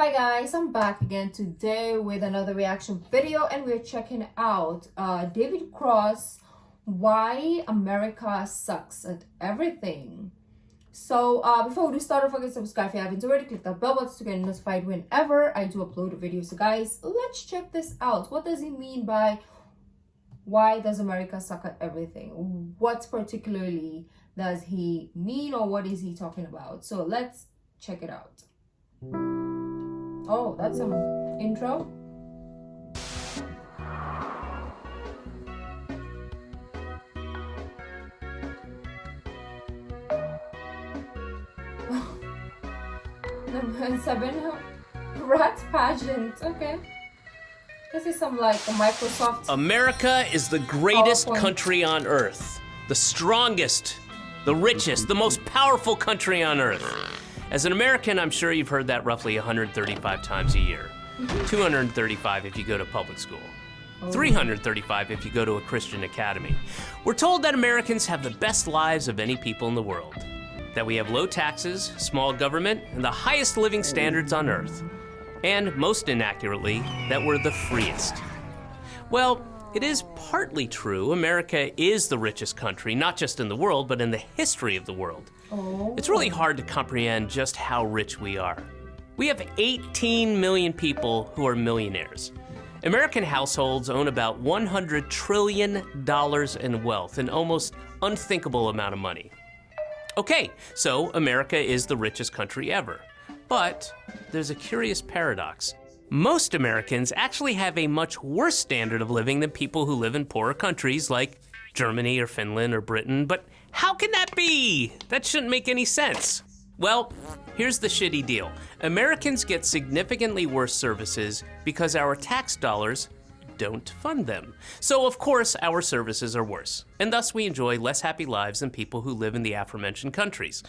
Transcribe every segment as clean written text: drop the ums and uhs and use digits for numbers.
Hi guys, I'm back again today with another reaction video, and we're checking out David Cross, Why America Sucks at Everything. So before we start, don't forget to subscribe if you haven't already. Click that bell button to get notified whenever I do upload videos. So guys, let's check this out. What does he mean by why does America suck at everything? What particularly does he mean, or what is he talking about? So let's check it out. Oh, that's some intro. Number 7, rat pageant. Okay. This is some like a Microsoft. America is the greatest country on earth. The strongest, the richest, the most powerful country on earth. As an American, I'm sure you've heard that roughly 135 times a year. 235 if you go to public school. 335 if you go to a Christian academy. We're told that Americans have the best lives of any people in the world. That we have low taxes, small government, and the highest living standards on earth. And most inaccurately, that we're the freest. Well, it is partly true. America is the richest country, not just in the world, but in the history of the world. It's really hard to comprehend just how rich we are. We have 18 million people who are millionaires. American households own about $100 trillion in wealth, an almost unthinkable amount of money. Okay, so America is the richest country ever. But there's a curious paradox. Most Americans actually have a much worse standard of living than people who live in poorer countries like Germany or Finland or Britain, but how can that be? That shouldn't make any sense. Well, here's the shitty deal. Americans get significantly worse services because our tax dollars don't fund them. So of course our services are worse, and thus we enjoy less happy lives than people who live in the aforementioned countries.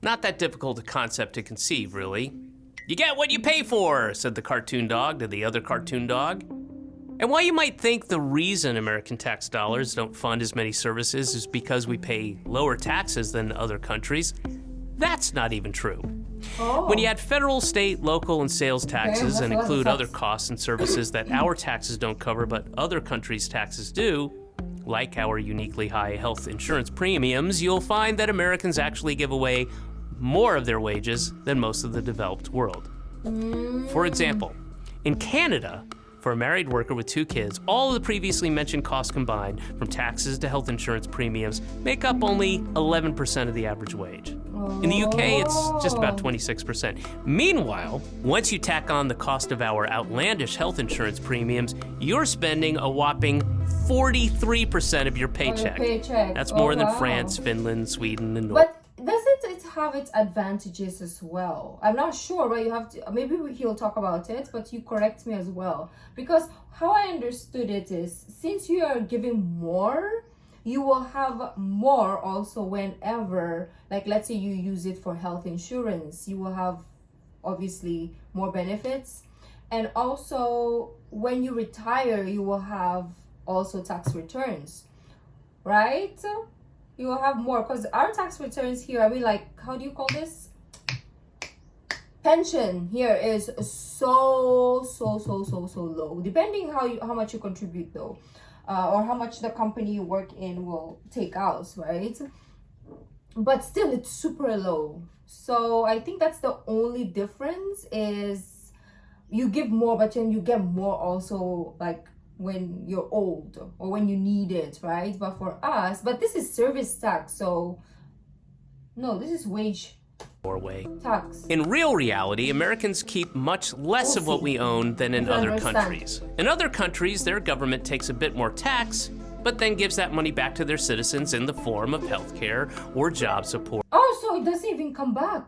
Not that difficult a concept to conceive, really. You get what you pay for, said the cartoon dog to the other cartoon dog. And while you might think the reason American tax dollars don't fund as many services is because we pay lower taxes than other countries, that's not even true. When you add federal, state, local, and sales taxes and include other costs and services that our taxes don't cover but other countries' taxes do, like our uniquely high health insurance premiums, you'll find that Americans actually give away more of their wages than most of the developed world. For example, in Canada, for a married worker with 2 kids, all of the previously mentioned costs combined, from taxes to health insurance premiums, make up only 11% of the average wage. In the UK, it's just about 26%. Meanwhile, once you tack on the cost of our outlandish health insurance premiums, you're spending a whopping 43% of your paycheck. That's more than France, Finland, Sweden, and Norway. Doesn't it have its advantages as well? I'm not sure, but you have to, maybe he'll talk about it, but you correct me as well. Because how I understood it is, since you are giving more, you will have more also whenever, like let's say you use it for health insurance, you will have obviously more benefits. And also when you retire, you will have also tax returns, right? You will have more, because our tax returns here, I mean, like, how do you call this? Pension here is so low, depending how much you contribute though, or how much the company you work in will take out, right? But still, it's super low. So I think that's the only difference, is you give more, but then you get more also, like when you're old or when you need it, right? But for us, but this is service tax, so no, this is wage tax. In real reality, Americans keep much less of what we own than in other countries. In other countries, their government takes a bit more tax, but then gives that money back to their citizens in the form of healthcare or job support. Oh, so it doesn't even come back.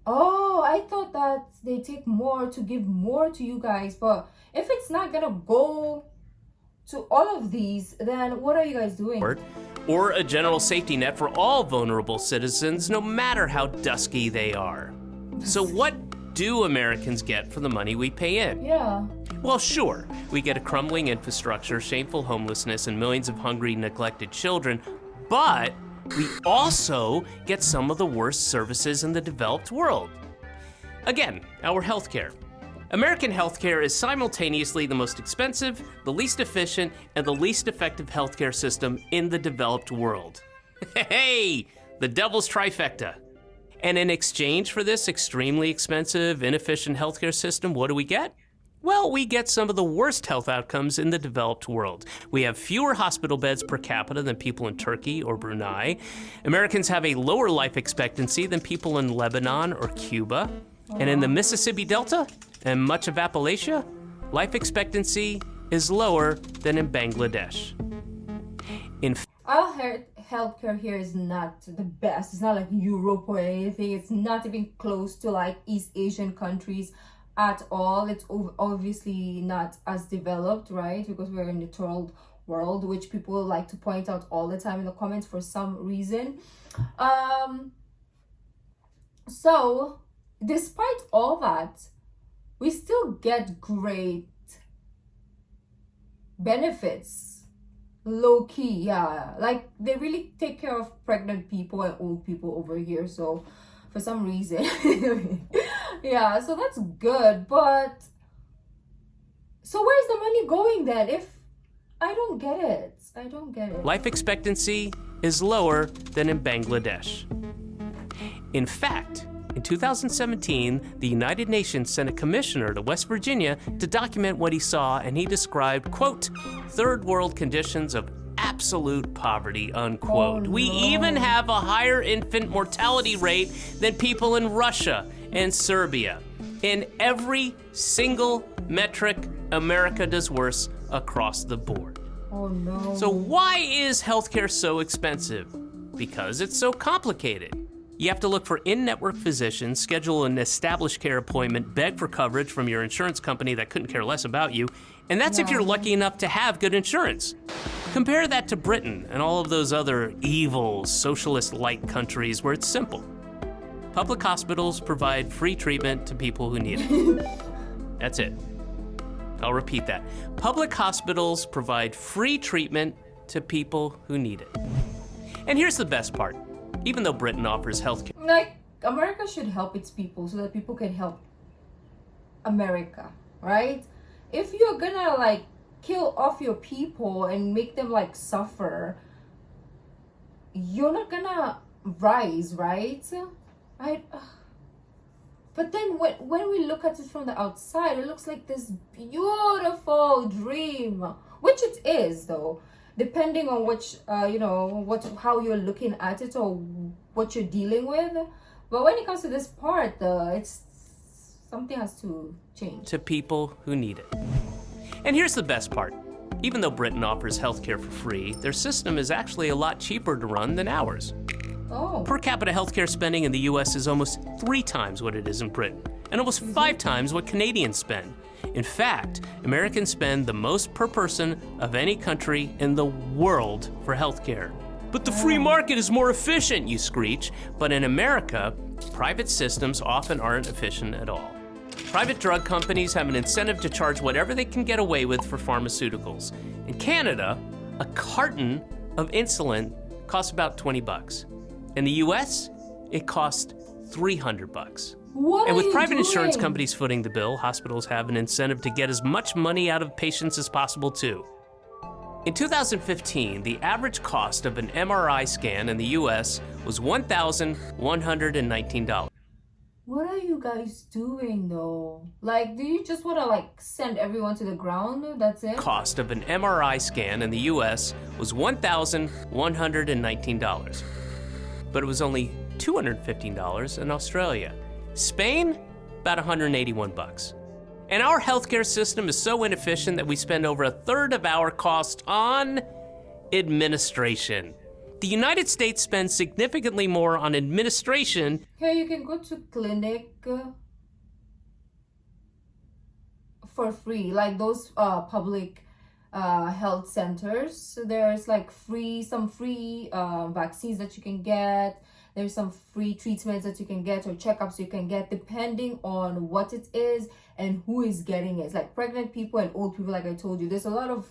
Oh, I thought that they take more to give more to you guys, but if it's not gonna go to all of these, then what are you guys doing? Or a general safety net for all vulnerable citizens, no matter how dusky they are. So what do Americans get for the money we pay in? Yeah. Well, sure, we get a crumbling infrastructure, shameful homelessness, and millions of hungry, neglected children, but we also get some of the worst services in the developed world. Again, our healthcare. American healthcare is simultaneously the most expensive, the least efficient, and the least effective healthcare system in the developed world. Hey, the devil's trifecta. And in exchange for this extremely expensive, inefficient healthcare system, what do we get? Well, we get some of the worst health outcomes in the developed world. We have fewer hospital beds per capita than people in Turkey or Brunei. Americans have a lower life expectancy than people in Lebanon or Cuba. And in the Mississippi Delta and much of Appalachia, life expectancy is lower than in Bangladesh. Our healthcare here is not the best. It's not like Europe or anything. It's not even close to like East Asian countries at all. It's obviously not as developed, right? Because we're in the third world, which people like to point out all the time in the comments for some reason. So despite all that, we still get great benefits. Low key, yeah. Like they really take care of pregnant people and old people over here. So for some reason, yeah, so that's good. But so where's the money going then? If I don't get it. Life expectancy is lower than in Bangladesh. In fact, in 2017, the United Nations sent a commissioner to West Virginia to document what he saw, and he described, quote, third world conditions of absolute poverty, unquote. Oh, no. We even have a higher infant mortality rate than people in Russia and Serbia. In every single metric, America does worse across the board. Oh no. So why is healthcare so expensive? Because it's so complicated. You have to look for in-network physicians, schedule an established care appointment, beg for coverage from your insurance company that couldn't care less about you, and that's if you're lucky enough to have good insurance. Compare that to Britain and all of those other evil, socialist-like countries where it's simple. Public hospitals provide free treatment to people who need it. That's it. I'll repeat that. Public hospitals provide free treatment to people who need it. And here's the best part. Even though Britain offers health care. Like, America should help its people so that people can help America, right? If you're gonna like kill off your people and make them like suffer, you're not gonna rise, right? But then when we look at it from the outside, it looks like this beautiful dream, which it is though. Depending on which, how you're looking at it or what you're dealing with. But when it comes to this part, it's something has to change. To people who need it. And here's the best part. Even though Britain offers healthcare for free, their system is actually a lot cheaper to run than ours. Oh. Per capita healthcare spending in the US is almost 3 times what it is in Britain, and almost 5 times what Canadians spend. In fact, Americans spend the most per person of any country in the world for healthcare. But the free market is more efficient, you screech. But in America, private systems often aren't efficient at all. Private drug companies have an incentive to charge whatever they can get away with for pharmaceuticals. In Canada, a carton of insulin costs about $20. In the US, it costs $300. And with private insurance companies footing the bill, hospitals have an incentive to get as much money out of patients as possible too. In 2015, the average cost of an MRI scan in the US was $1,119. What are you guys doing though? Like, do you just want to like send everyone to the ground? That's it? Cost of an MRI scan in the US was $1,119. But it was only $215 in Australia. Spain, about $181. And our healthcare system is so inefficient that we spend over 1/3 of our cost on administration. The United States spends significantly more on administration. Here you can go to clinic for free, like those public health centers. So there's like some free vaccines that you can get. There's some free treatments that you can get or checkups you can get depending on what it is and who is getting it. It's like pregnant people and old people, like I told you. There's a lot of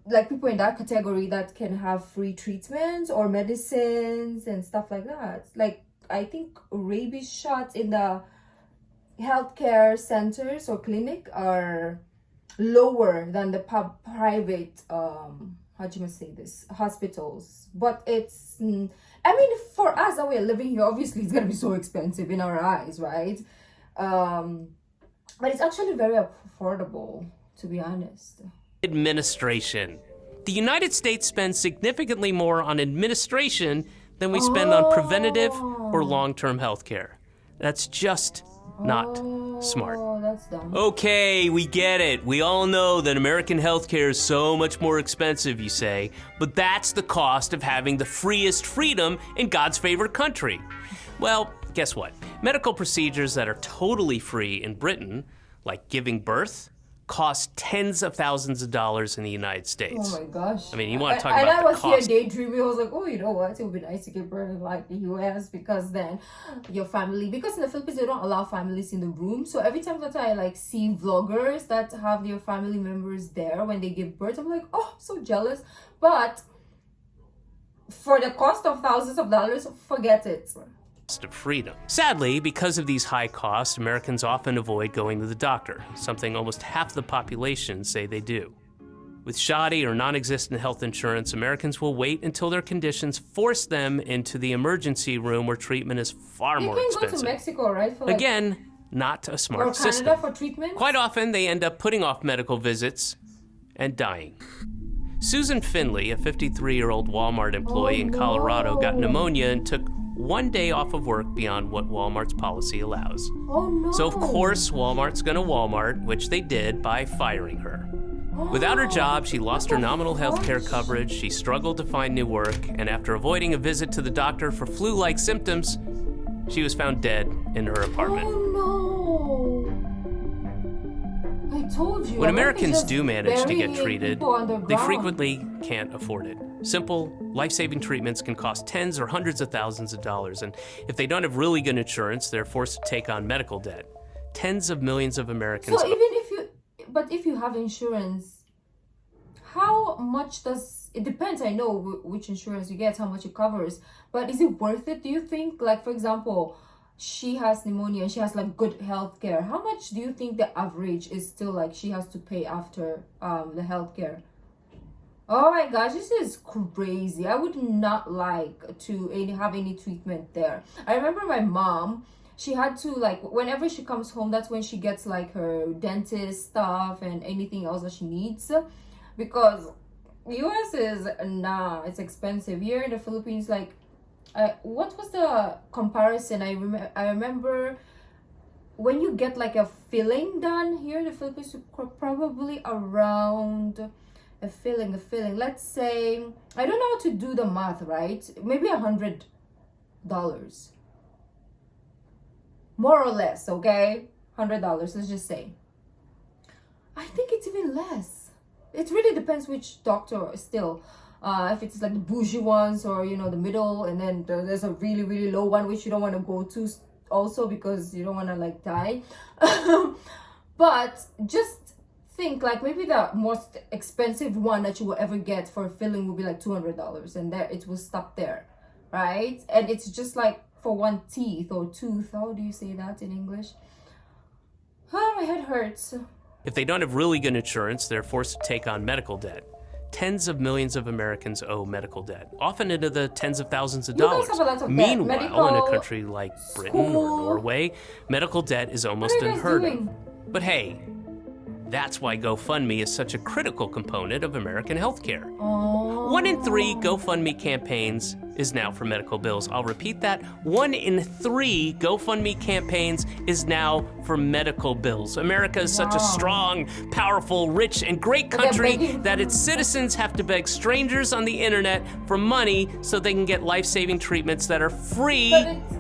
like people in that category that can have free treatments or medicines and stuff like that. Like I think rabies shots in the healthcare centers or clinic are lower than the private how do you say this, hospitals. But it's I mean, for us that we're living here, obviously it's gonna be so expensive in our eyes, right? But it's actually very affordable, to be honest. Administration. The United States spends significantly more on administration than we spend on preventative or long-term health care. That's just not smart. Oh, that's dumb. Okay, we get it. We all know that American healthcare is so much more expensive, you say, but that's the cost of having the freest freedom in God's favorite country. Well, guess what? Medical procedures that are totally free in Britain, like giving birth, cost tens of thousands of dollars in the United States. Oh my gosh. I mean, you want to talk about the cost. And I was here daydreaming. I was like, oh, you know what? It would be nice to give birth in like the US, because then your family, because in the Philippines they don't allow families in the room. So every time that I like see vloggers that have their family members there when they give birth, I'm like, oh, I'm so jealous. But for the cost of thousands of dollars, forget it. Of freedom. Sadly, because of these high costs, Americans often avoid going to the doctor, something almost half the population say they do. With shoddy or non-existent health insurance, Americans will wait until their conditions force them into the emergency room where treatment is far more expensive. You can go to Mexico, right? For like, again, not a smart system. Or Canada for treatment? Quite often, they end up putting off medical visits and dying. Susan Finley, a 53-year-old Walmart employee in Colorado, got pneumonia and took one day off of work beyond what Walmart's policy allows. Oh no. So of course Walmart's gonna Walmart, which they did by firing her. Without her job, she lost her nominal health care coverage, she struggled to find new work, and after avoiding a visit to the doctor for flu-like symptoms, she was found dead in her apartment. Oh no. I told you. When Americans do manage to get treated, they frequently can't afford it. Simple, life-saving treatments can cost tens or hundreds of thousands of dollars, and if they don't have really good insurance, they're forced to take on medical debt. Tens of millions of Americans. So if you have insurance, how much does it depends? I know which insurance you get, how much it covers, but is it worth it? Do you think, like for example, she has pneumonia and she has like good health care, how much do you think the average is still like she has to pay after the health care? Oh my gosh, this is crazy. I would not like to have any treatment there. I remember my mom, she had to like, whenever she comes home, that's when she gets like her dentist stuff and anything else that she needs, because US is it's expensive. Here in the Philippines, like what was the comparison? I remember when you get like a filling done here in the Philippines, probably around a filling, let's say, I don't know how to do the math, right? Maybe $100, more or less, okay? $100, let's just say. I think it's even less. It really depends which doctor still. If it's like the bougie ones, or you know, the middle, and then there's a really really low one which you don't want to go to also, because you don't want to like die. But just think like maybe the most expensive one that you will ever get for a filling will be like $200, and there it will stop there, right? And it's just like for one teeth or tooth. How do you say that in English? Oh, my head hurts. If they don't have really good insurance, they're forced to take on medical debt. Tens of millions of Americans owe medical debt, often into the tens of thousands of dollars. Meanwhile, in a country like Britain or Norway, medical debt is almost unheard of. But hey, that's why GoFundMe is such a critical component of American healthcare. 1 in 3 GoFundMe campaigns is now for medical bills. I'll repeat that. 1 in 3 GoFundMe campaigns is now for medical bills. America is such a strong, powerful, rich, and great country that its citizens have to beg strangers on the internet for money so they can get life-saving treatments that are free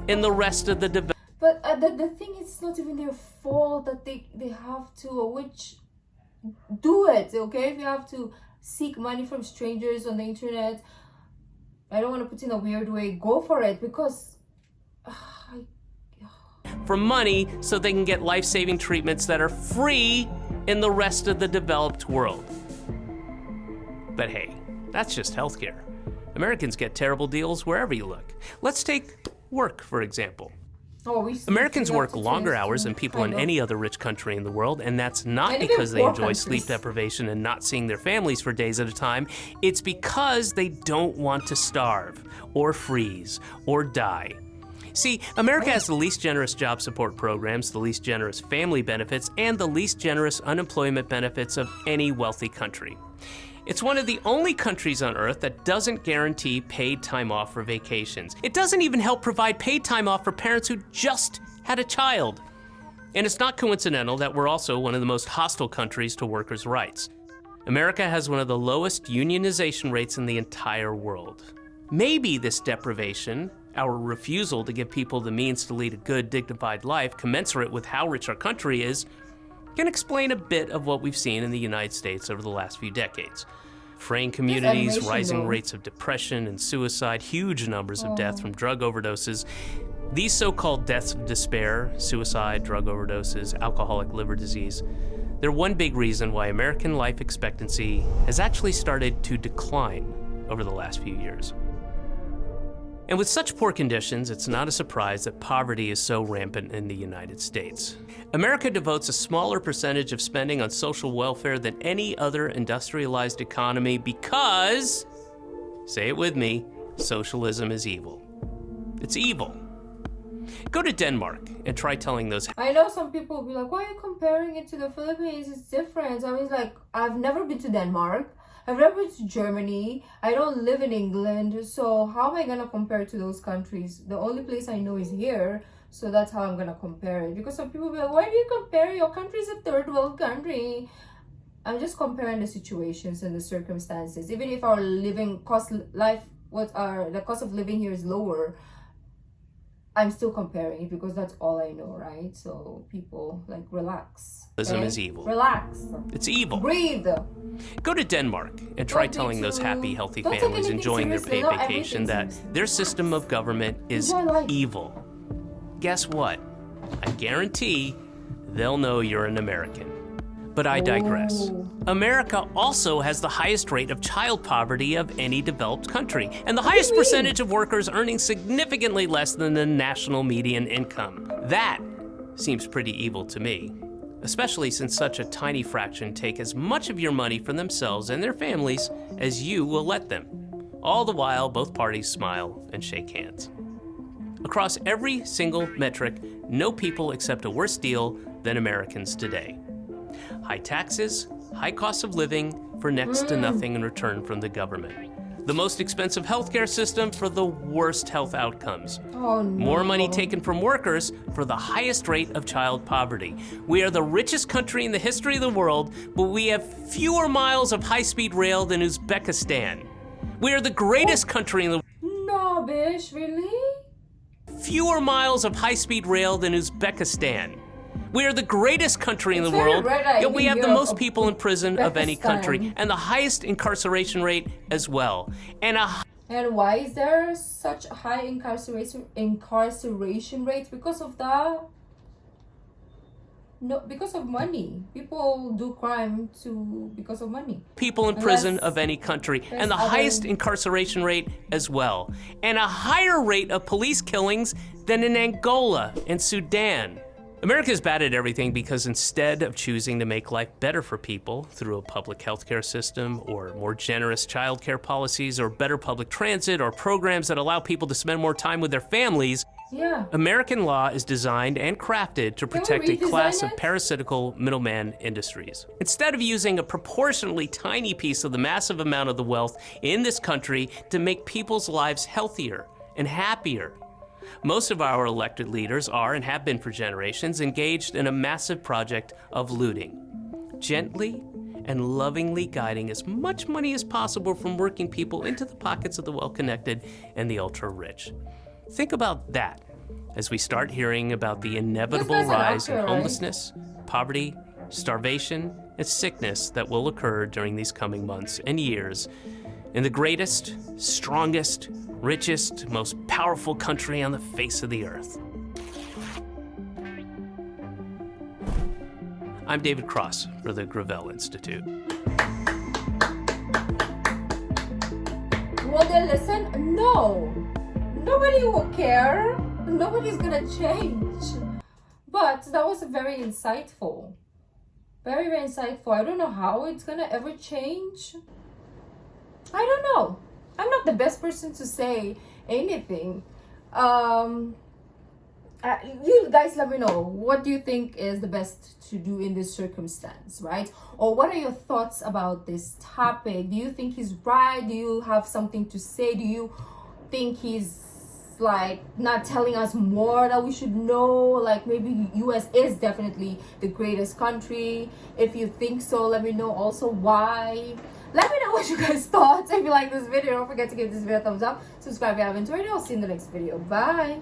in the rest of the developed. But the thing is, it's not even their fault that they have to, which do it, okay? If you have to seek money from strangers on the internet, I don't want to put it in a weird way, go for it, because for money so they can get life-saving treatments that are free in the rest of the developed world. But hey, that's just healthcare. Americans get terrible deals wherever you look. Let's take work, for example. Oh, we Americans still work have to longer change hours too, than people in kind of. any other rich country in the world, and that's not And even because they poor enjoy sleep countries. deprivation and not seeing their families for days at a time. It's because they don't want to starve, or freeze, or die. See, America has the least generous job support programs, the least generous family benefits, and the least generous unemployment benefits of any wealthy country. It's one of the only countries on Earth that doesn't guarantee paid time off for vacations. It doesn't even help provide paid time off for parents who just had a child. And it's not coincidental that we're also one of the most hostile countries to workers' rights. America has one of the lowest unionization rates in the entire world. Maybe this deprivation, our refusal to give people the means to lead a good, dignified life commensurate with how rich our country is, can explain a bit of what we've seen in the United States over the last few decades. Fraying communities, animation, rising though. rates of depression and suicide, huge numbers of deaths from drug overdoses. These so-called deaths of despair, suicide, drug overdoses, alcoholic liver disease, they're one big reason why American life expectancy has actually started to decline over the last few years. And with such poor conditions, it's not a surprise that poverty is so rampant in the United States. America devotes a smaller percentage of spending on social welfare than any other industrialized economy because, say it with me, socialism is evil. It's evil. Go to Denmark and try telling those. I know some people will be like, why are you comparing it to the Philippines? It's different. I was like, I've never been to Denmark. I've never been to Germany. I don't live in England. So how am I going to compare it to those countries? The only place I know is here. So that's how I'm going to compare it. Because some people will be like, why do you compare? Your country is a third world country. I'm just comparing the situations and the circumstances. Even if our living cost, the cost of living here is lower, I'm still comparing it because that's all I know, right? So people, like, relax. Socialism is evil. Relax. It's evil. Breathe. Go to Denmark and try Don't be telling those too- happy, healthy don't take families anything enjoying their seriously. paid Not vacation everything that seriously. their system of government is Enjoy life. evil. Guess what? I guarantee they'll know you're an American. But I digress. Oh. America also has the highest rate of child poverty of any developed country, and the What do you highest mean? percentage of workers earning significantly less than the national median income. That seems pretty evil to me, especially since such a tiny fraction take as much of your money for themselves and their families as you will let them. All the while, both parties smile and shake hands. Across every single metric, no people accept a worse deal than Americans today. High taxes, high costs of living for next to nothing in return from the government. The most expensive healthcare system for the worst health outcomes. Oh, no. More money taken from workers for the highest rate of child poverty. We are the richest country in the history of the world, but we have fewer miles of high-speed rail than Uzbekistan. We are the greatest country in the No, bish, really? fewer miles of high-speed rail than Uzbekistan. We are the greatest country in the It's very world, rare that I yet we even have the hear most of people in prison of any country, Uzbekistan. and the highest incarceration rate as well. And And why is there such a high incarceration rate? Because of because of money. People do crime because of money. people in And prison that's- of any country, there's and the other- highest incarceration rate as well. And a higher rate of police killings than in Angola and Sudan. America's bad at everything because instead of choosing to make life better for people through a public healthcare system or more generous childcare policies or better public transit or programs that allow people to spend more time with their families, Yeah. American law is designed and crafted to Can we protect a redesign class of it? parasitical middleman industries. Instead of using a proportionally tiny piece of the massive amount of the wealth in this country to make people's lives healthier and happier, most of our elected leaders are, and have been for generations, engaged in a massive project of looting, gently and lovingly guiding as much money as possible from working people into the pockets of the well-connected and the ultra-rich. Think about that as we start hearing about the inevitable This guy's an rise in actor, right? homelessness, poverty, starvation, and sickness that will occur during these coming months and years in the greatest, strongest, richest, most powerful country on the face of the earth. I'm David Cross for the Gravel Institute. Will they listen? No. Nobody will care. nobody's gonna change. But that was very insightful. Very, very insightful. I don't know how it's gonna ever change. I don't know. I'm not the best person to say anything. You guys let me know, what do you think is the best to do in this circumstance, right? Or what are your thoughts about this topic? Do you think he's right? Do you have something to say? Do you think he's like not telling us more that we should know? Like maybe US is definitely the greatest country. If you think so, let me know also why. Let me know what you guys thought. If you like this video, don't forget to give this video a thumbs up, subscribe if you haven't already. I'll see you in the next video. Bye.